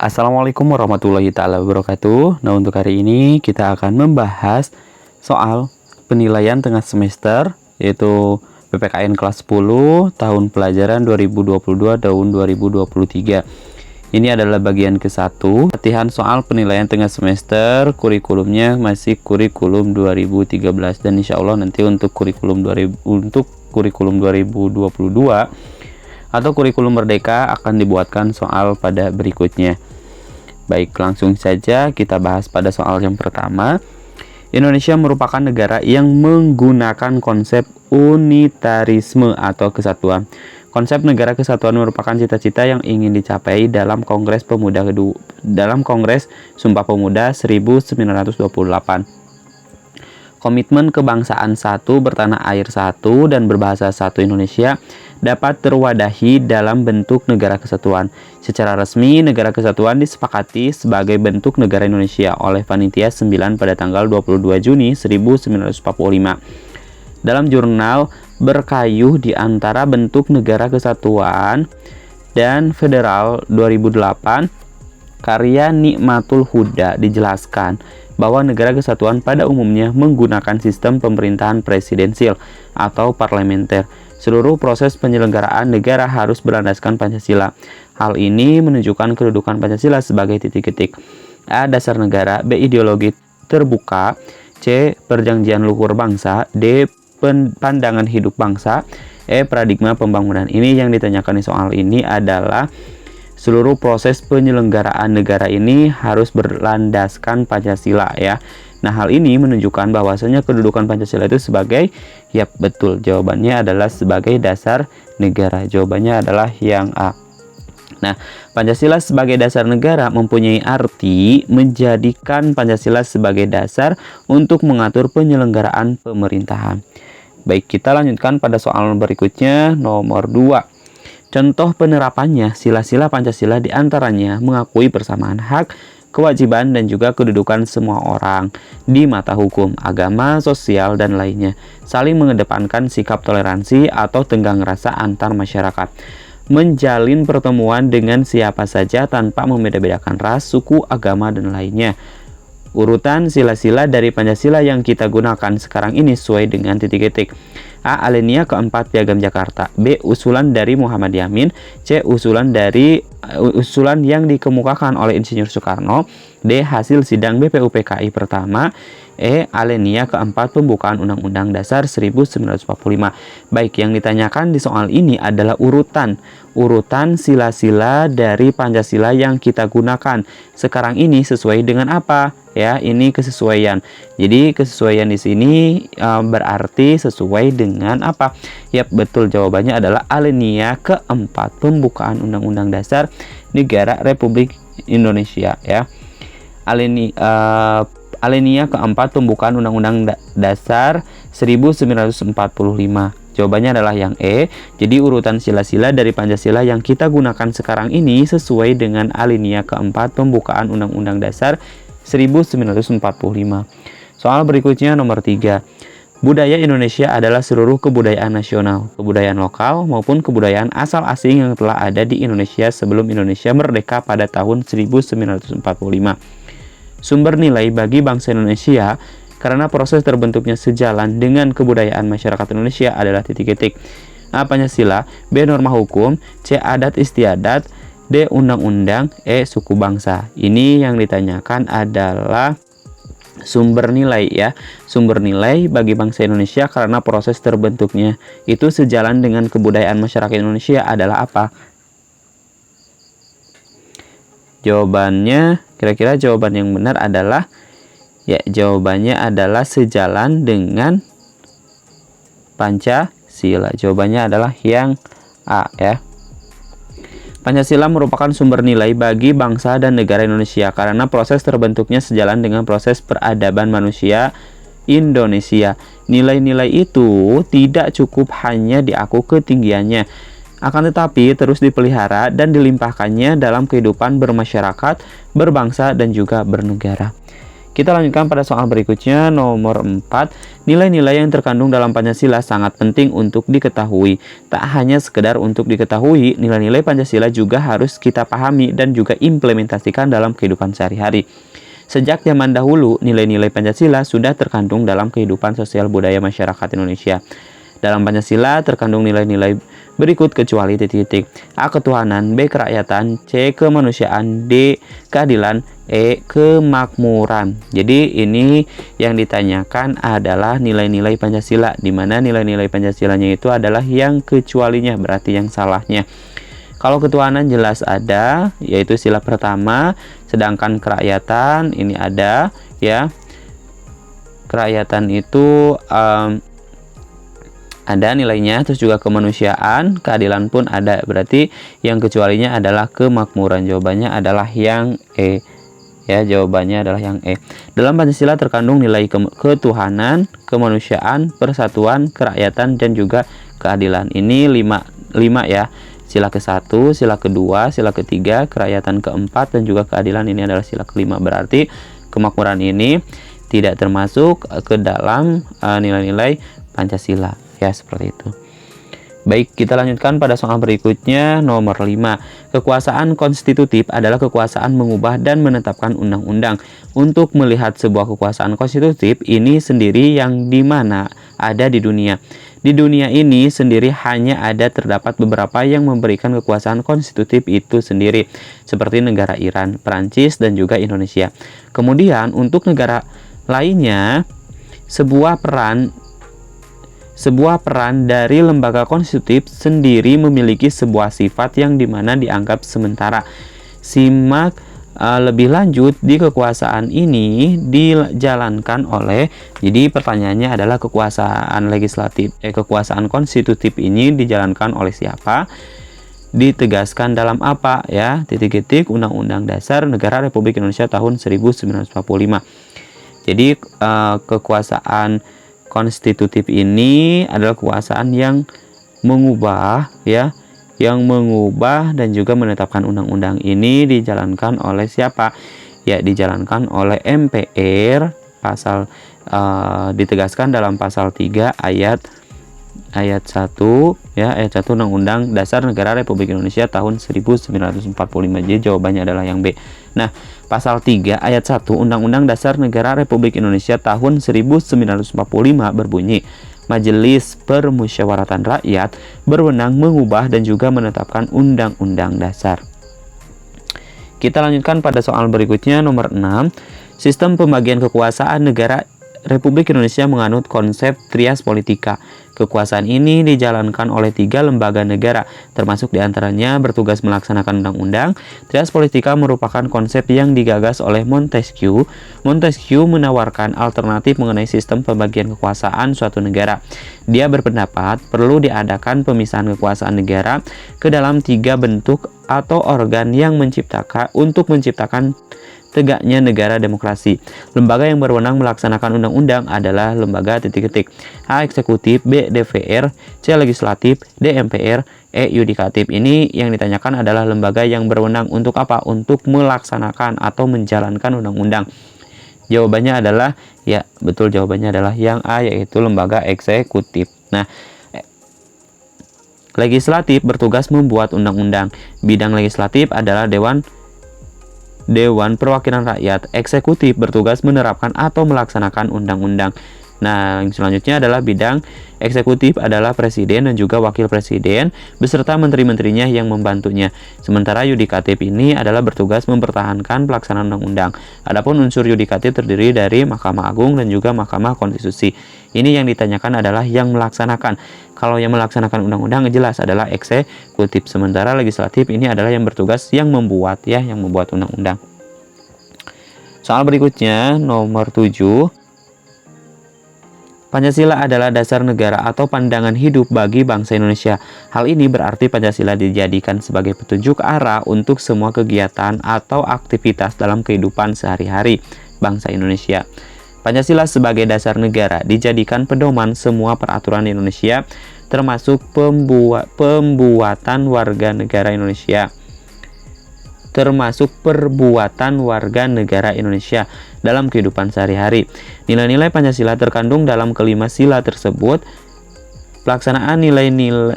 Assalamualaikum warahmatullahi taala wabarakatuh. Nah, untuk hari ini kita akan membahas soal penilaian tengah semester, yaitu PPKN kelas 10 tahun pelajaran 2022 tahun 2023. Ini adalah bagian ke-1, latihan soal penilaian tengah semester. Kurikulumnya masih kurikulum 2013, dan insya Allah nanti untuk kurikulum 2022 atau kurikulum merdeka akan dibuatkan soal pada berikutnya. Baik, langsung saja kita bahas pada soal yang pertama. Indonesia merupakan negara yang menggunakan konsep unitarisme atau kesatuan. Konsep negara kesatuan merupakan cita-cita yang ingin dicapai dalam Kongres Sumpah Pemuda 1928. Komitmen kebangsaan satu, bertanah air satu, dan berbahasa satu Indonesia dapat terwadahi dalam bentuk negara kesatuan. Secara resmi, negara kesatuan disepakati sebagai bentuk negara Indonesia oleh Panitia 9 pada tanggal 22 Juni 1945. Dalam jurnal berkayuh di antara bentuk negara kesatuan dan federal 2008, karya Nikmatul Huda dijelaskan bahwa negara kesatuan pada umumnya menggunakan sistem pemerintahan presidensil atau parlementer. Seluruh proses penyelenggaraan negara harus berlandaskan Pancasila. Hal ini menunjukkan kedudukan Pancasila sebagai titik-titik. A. Dasar negara. B. Ideologi terbuka. C. Perjanjian luhur bangsa. D. Pandangan hidup bangsa. E. Paradigma pembangunan. Ini yang ditanyakan di soal ini adalah seluruh proses penyelenggaraan negara ini harus berlandaskan Pancasila, ya. Nah, hal ini menunjukkan bahwasanya kedudukan Pancasila itu sebagai, ya betul, jawabannya adalah sebagai dasar negara. Jawabannya adalah yang A. Nah, Pancasila sebagai dasar negara mempunyai arti menjadikan Pancasila sebagai dasar untuk mengatur penyelenggaraan pemerintahan. Baik, kita lanjutkan pada soal berikutnya, nomor 2. Contoh penerapannya, sila-sila Pancasila diantaranya mengakui persamaan hak, kewajiban, dan juga kedudukan semua orang di mata hukum, agama, sosial, dan lainnya. Saling mengedepankan sikap toleransi atau tenggang rasa antar masyarakat. Menjalin pertemuan dengan siapa saja tanpa membeda-bedakan ras, suku, agama, dan lainnya. Urutan sila-sila dari Pancasila yang kita gunakan sekarang ini sesuai dengan titik-titik. A. Alinea keempat Piagam Jakarta. B. Usulan dari Muhammad Yamin. C. Usulan yang dikemukakan oleh Insinyur Soekarno. D. Hasil sidang BPUPKI pertama. E. Alinea keempat Pembukaan Undang-Undang Dasar 1945. Baik, yang ditanyakan di soal ini adalah urutan sila-sila dari Pancasila yang kita gunakan sekarang ini sesuai dengan apa? Ya, ini kesesuaian. Jadi kesesuaian di sini berarti sesuai dengan apa? Yap, betul, jawabannya adalah alinea keempat Pembukaan Undang-Undang Dasar Negara Republik Indonesia, ya. Alinea keempat Pembukaan Undang-Undang Dasar 1945. Jawabannya adalah yang E. Jadi urutan sila-sila dari Pancasila yang kita gunakan sekarang ini sesuai dengan alinea keempat Pembukaan Undang-Undang Dasar 1945. Soal berikutnya nomor 3. Budaya Indonesia adalah seluruh kebudayaan nasional, kebudayaan lokal maupun kebudayaan asal asing yang telah ada di Indonesia sebelum Indonesia merdeka pada tahun 1945. Sumber nilai bagi bangsa Indonesia karena proses terbentuknya sejalan dengan kebudayaan masyarakat Indonesia adalah titik-titik. A. Pancasila. B. Norma hukum. C. Adat istiadat. D. Undang-undang. E. Suku bangsa. Ini yang ditanyakan adalah sumber nilai, ya. Sumber nilai bagi bangsa Indonesia karena proses terbentuknya itu sejalan dengan kebudayaan masyarakat Indonesia adalah apa? Jawabannya, kira-kira jawaban yang benar adalah, ya, jawabannya adalah sejalan dengan Pancasila. Jawabannya adalah yang A, ya. Pancasila merupakan sumber nilai bagi bangsa dan negara Indonesia karena proses terbentuknya sejalan dengan proses peradaban manusia Indonesia. Nilai-nilai itu tidak cukup hanya diaku ketinggiannya, akan tetapi terus dipelihara dan dilimpahkannya dalam kehidupan bermasyarakat, berbangsa, dan juga bernegara. Kita lanjutkan pada soal berikutnya, nomor 4. Nilai-nilai yang terkandung dalam Pancasila sangat penting untuk diketahui. Tak hanya sekedar untuk diketahui, nilai-nilai Pancasila juga harus kita pahami dan juga implementasikan dalam kehidupan sehari-hari. Sejak zaman dahulu, nilai-nilai Pancasila sudah terkandung dalam kehidupan sosial budaya masyarakat Indonesia. Dalam Pancasila terkandung nilai-nilai berikut kecuali titik-titik. A. Ketuhanan, B. Kerakyatan, C. Kemanusiaan, D. Keadilan, E. Kemakmuran. Jadi ini yang ditanyakan adalah nilai-nilai Pancasila, di mana nilai-nilai Pancasilanya itu adalah yang kecualinya, berarti yang salahnya. Kalau ketuhanan jelas ada, yaitu sila pertama, sedangkan kerakyatan ini ada, ya. Kerakyatan itu ada nilainya, terus juga kemanusiaan, keadilan pun ada, berarti yang kecualinya adalah kemakmuran. Jawabannya adalah yang E. Ya, jawabannya adalah yang E. Dalam Pancasila terkandung nilai ketuhanan, kemanusiaan, persatuan, kerakyatan, dan juga keadilan. Ini 5 ya. Sila ke-1, sila ke-2, sila ke-3, kerakyatan ke-4, dan juga keadilan ini adalah sila ke-5. Berarti kemakmuran ini tidak termasuk ke dalam nilai-nilai Pancasila. Ya, seperti itu. Baik, kita lanjutkan pada soal berikutnya, nomor 5. Kekuasaan konstitutif adalah kekuasaan mengubah dan menetapkan undang-undang. Untuk melihat sebuah kekuasaan konstitutif ini sendiri yang dimana ada di dunia. Di dunia ini sendiri hanya ada terdapat beberapa yang memberikan kekuasaan konstitutif itu sendiri, seperti negara Iran, Perancis, dan juga Indonesia. Kemudian untuk negara lainnya, sebuah peran dari lembaga konstitutif sendiri memiliki sebuah sifat yang dimana dianggap sementara. Simak lebih lanjut di kekuasaan ini dijalankan oleh, jadi pertanyaannya adalah kekuasaan legislatif, kekuasaan konstitutif ini dijalankan oleh siapa? Ditegaskan dalam apa ya? Titik-titik Undang-Undang Dasar Negara Republik Indonesia tahun 1945. Jadi kekuasaan konstitutif ini adalah kekuasaan yang mengubah ya, yang mengubah dan juga menetapkan undang-undang. Ini dijalankan oleh siapa? Ya, dijalankan oleh MPR. Pasal ditegaskan dalam pasal 3 ayat 1 ya, ayat 1 Undang-Undang Dasar Negara Republik Indonesia tahun 1945. Jadi jawabannya adalah yang B. Nah, pasal 3 ayat 1 Undang-Undang Dasar Negara Republik Indonesia tahun 1945 berbunyi, Majelis Permusyawaratan Rakyat berwenang mengubah dan juga menetapkan undang-undang dasar. Kita lanjutkan pada soal berikutnya, nomor 6. Sistem pembagian kekuasaan negara Republik Indonesia menganut konsep trias politika. Kekuasaan ini dijalankan oleh 3 lembaga negara, termasuk diantaranya bertugas melaksanakan undang-undang. Trias politika merupakan konsep yang digagas oleh Montesquieu. Montesquieu menawarkan alternatif mengenai sistem pembagian kekuasaan suatu negara. Dia berpendapat perlu diadakan pemisahan kekuasaan negara ke dalam 3 bentuk atau organ yang untuk menciptakan tegaknya negara demokrasi. Lembaga yang berwenang melaksanakan undang-undang adalah lembaga titik-titik. A. Eksekutif, B. DPR, C. Legislatif, D. MPR, E. Yudikatif. Ini yang ditanyakan adalah lembaga yang berwenang untuk apa? Untuk melaksanakan atau menjalankan undang-undang. Jawabannya adalah, ya betul, jawabannya adalah yang A, yaitu lembaga eksekutif. Nah, legislatif bertugas membuat undang-undang. Bidang legislatif adalah Dewan Perwakilan Rakyat. Eksekutif bertugas menerapkan atau melaksanakan undang-undang. Nah, yang selanjutnya adalah bidang eksekutif adalah presiden dan juga wakil presiden beserta menteri-menterinya yang membantunya. Sementara yudikatif ini adalah bertugas mempertahankan pelaksanaan undang-undang. Adapun unsur yudikatif terdiri dari Mahkamah Agung dan juga Mahkamah Konstitusi. Ini yang ditanyakan adalah yang melaksanakan. Kalau yang melaksanakan undang-undang jelas adalah eksekutif. Sementara legislatif ini adalah yang bertugas yang membuat undang-undang. Soal berikutnya nomor 7. Pancasila adalah dasar negara atau pandangan hidup bagi bangsa Indonesia. Hal ini berarti Pancasila dijadikan sebagai petunjuk arah untuk semua kegiatan atau aktivitas dalam kehidupan sehari-hari bangsa Indonesia. Pancasila sebagai dasar negara dijadikan pedoman semua peraturan di Indonesia, termasuk pembuatan warga negara Indonesia. termasuk perbuatan warga negara Indonesia dalam kehidupan sehari-hari. Nilai-nilai Pancasila terkandung dalam kelima sila tersebut. Pelaksanaan nilai-nilai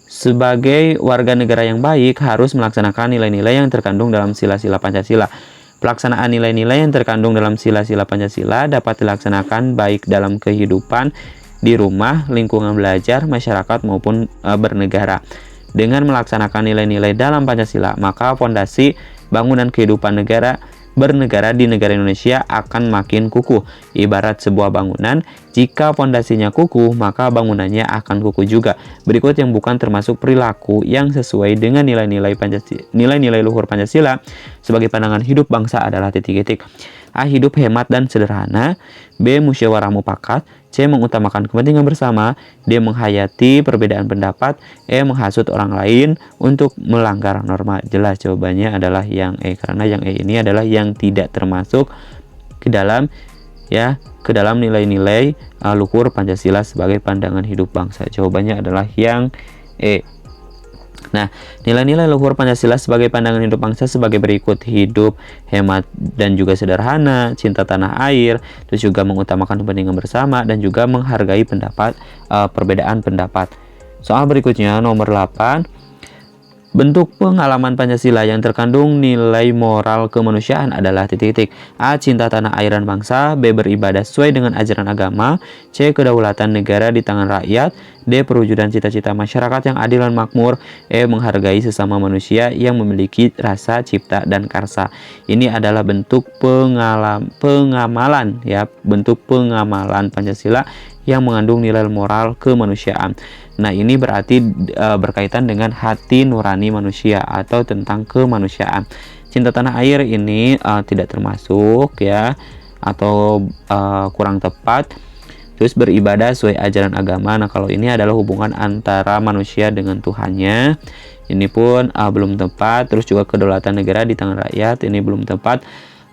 sebagai warga negara yang baik harus melaksanakan nilai-nilai yang terkandung dalam sila-sila Pancasila. Pelaksanaan nilai-nilai yang terkandung dalam sila-sila Pancasila dapat dilaksanakan baik dalam kehidupan di rumah, lingkungan belajar, masyarakat maupun bernegara. Dengan melaksanakan nilai-nilai dalam Pancasila, maka fondasi bangunan kehidupan bernegara di negara Indonesia akan makin kukuh. Ibarat sebuah bangunan, jika fondasinya kukuh, maka bangunannya akan kukuh juga. Berikut yang bukan termasuk perilaku yang sesuai dengan nilai-nilai luhur Pancasila sebagai pandangan hidup bangsa adalah titik-titik. A. Hidup hemat dan sederhana. B. Musyawarah mufakat. C. Mengutamakan kepentingan bersama. D. Menghayati perbedaan pendapat. E. Menghasut orang lain untuk melanggar norma. Jelas jawabannya adalah yang E, karena yang E ini adalah yang tidak termasuk ke dalam nilai-nilai luhur Pancasila sebagai pandangan hidup bangsa. Jawabannya adalah yang E. Nah, nilai-nilai luhur Pancasila sebagai pandangan hidup bangsa sebagai berikut: hidup hemat dan juga sederhana, cinta tanah air, terus juga mengutamakan kepentingan bersama, dan juga menghargai perbedaan pendapat. Soal berikutnya nomor 8. Bentuk pengalaman Pancasila yang terkandung nilai moral kemanusiaan adalah titik-titik. A. Cinta tanah air dan bangsa. B. Beribadah sesuai dengan ajaran agama. C. Kedaulatan negara di tangan rakyat. D. Perwujudan cita-cita masyarakat yang adil dan makmur. E. Menghargai sesama manusia yang memiliki rasa cipta dan karsa. Ini adalah bentuk pengamalan bentuk pengamalan Pancasila yang mengandung nilai moral kemanusiaan. Nah, ini berarti berkaitan dengan hati nurani manusia atau tentang kemanusiaan. Cinta tanah air ini tidak termasuk atau kurang tepat. Terus beribadah sesuai ajaran agama. Nah, kalau ini adalah hubungan antara manusia dengan Tuhannya. Ini pun belum tepat. Terus juga kedaulatan negara di tangan rakyat. Ini belum tepat.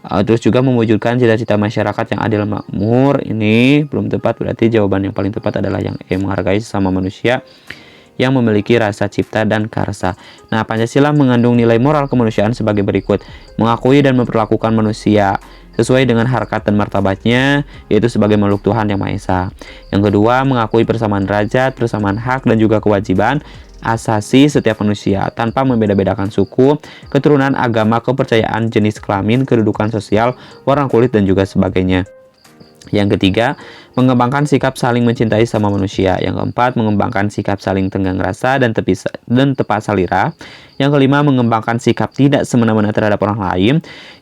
Terus juga mewujudkan cita-cita masyarakat yang adil makmur. Ini belum tepat. Berarti jawaban yang paling tepat adalah yang E, menghargai sesama manusia yang memiliki rasa cipta dan karsa. Nah, Pancasila mengandung nilai moral kemanusiaan sebagai berikut: mengakui dan memperlakukan manusia sesuai dengan harkat dan martabatnya, yaitu sebagai makhluk Tuhan yang Maha Esa. Yang kedua, mengakui persamaan derajat, persamaan hak, dan juga kewajiban asasi setiap manusia tanpa membeda-bedakan suku, keturunan, agama, kepercayaan, jenis kelamin, kedudukan sosial, warna kulit, dan juga sebagainya. Yang ketiga, mengembangkan sikap saling mencintai sama manusia. Yang keempat, mengembangkan sikap saling tenggang rasa dan tepat salira. Yang kelima, mengembangkan sikap tidak semena-mena terhadap orang lain.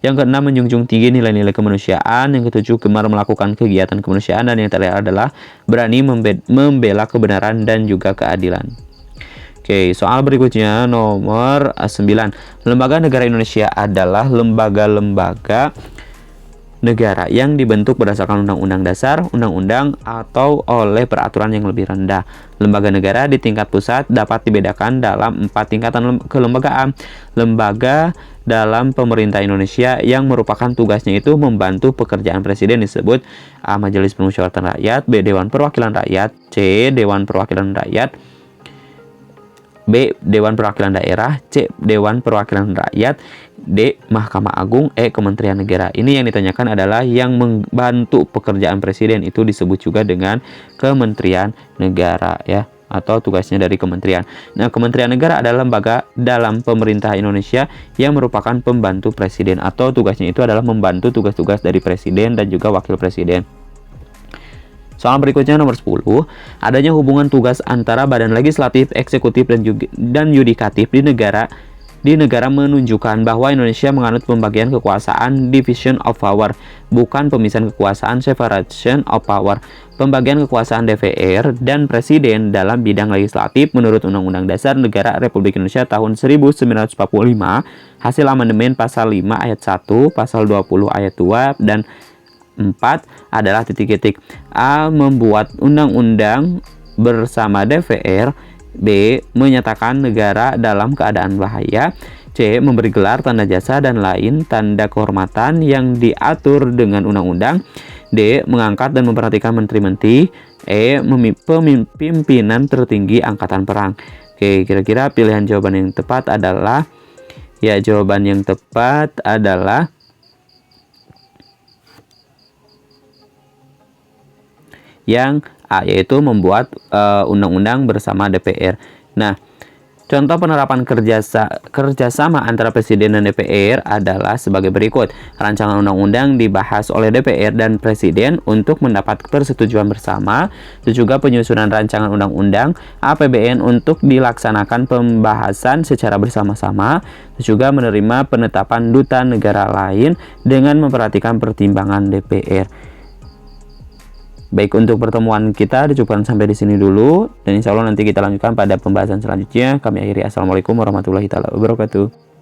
Yang keenam, menjunjung tinggi nilai-nilai kemanusiaan. Yang ketujuh, gemar melakukan kegiatan kemanusiaan. Dan yang terakhir adalah berani membela kebenaran dan juga keadilan. Oke, soal berikutnya nomor 9. Lembaga negara Indonesia adalah lembaga-lembaga negara yang dibentuk berdasarkan Undang-Undang Dasar, Undang-Undang, atau oleh peraturan yang lebih rendah. Lembaga negara di tingkat pusat dapat dibedakan dalam 4 tingkatan kelembagaan. Lembaga dalam pemerintah Indonesia yang merupakan tugasnya itu membantu pekerjaan presiden disebut A. Majelis Permusyawaratan Rakyat, B. Dewan Perwakilan Rakyat, C. Dewan Perwakilan Rakyat, B. Dewan Perwakilan Daerah, C. Dewan Perwakilan Rakyat, D. Mahkamah Agung, E. Kementerian Negara. Ini yang ditanyakan adalah yang membantu pekerjaan presiden, itu disebut juga dengan Kementerian Negara atau tugasnya dari kementerian. Nah, Kementerian Negara adalah lembaga dalam pemerintah Indonesia yang merupakan pembantu presiden atau tugasnya itu adalah membantu tugas-tugas dari presiden dan juga wakil presiden. Soal berikutnya nomor 10, adanya hubungan tugas antara badan legislatif, eksekutif, dan yudikatif di negara menunjukkan bahwa Indonesia menganut pembagian kekuasaan division of power, bukan pemisahan kekuasaan separation of power. Pembagian kekuasaan DPR dan Presiden dalam bidang legislatif menurut Undang-Undang Dasar Negara Republik Indonesia tahun 1945, hasil amandemen pasal 5 ayat 1, pasal 20 ayat 2, dan 4 adalah titik-titik. A. Membuat undang-undang bersama DPR. B. Menyatakan negara dalam keadaan bahaya. C. Memberi gelar, tanda jasa, dan lain tanda kehormatan yang diatur dengan undang-undang. D. Mengangkat dan memperhatikan menteri-menteri. E. Pemimpinan tertinggi angkatan perang. Oke, kira-kira pilihan jawaban yang tepat adalah Ya, jawaban yang tepat adalah yang A, yaitu membuat undang-undang bersama DPR. Nah, contoh penerapan kerjasama antara Presiden dan DPR adalah sebagai berikut. Rancangan undang-undang dibahas oleh DPR dan Presiden untuk mendapat persetujuan bersama. Dan juga penyusunan rancangan undang-undang APBN untuk dilaksanakan pembahasan secara bersama-sama. Dan juga menerima penetapan duta negara lain dengan memperhatikan pertimbangan DPR. Baik, untuk pertemuan kita dicukupkan sampai di sini dulu, dan insya Allah nanti kita lanjutkan pada pembahasan selanjutnya. Kami akhiri. Assalamualaikum warahmatullahi wabarakatuh.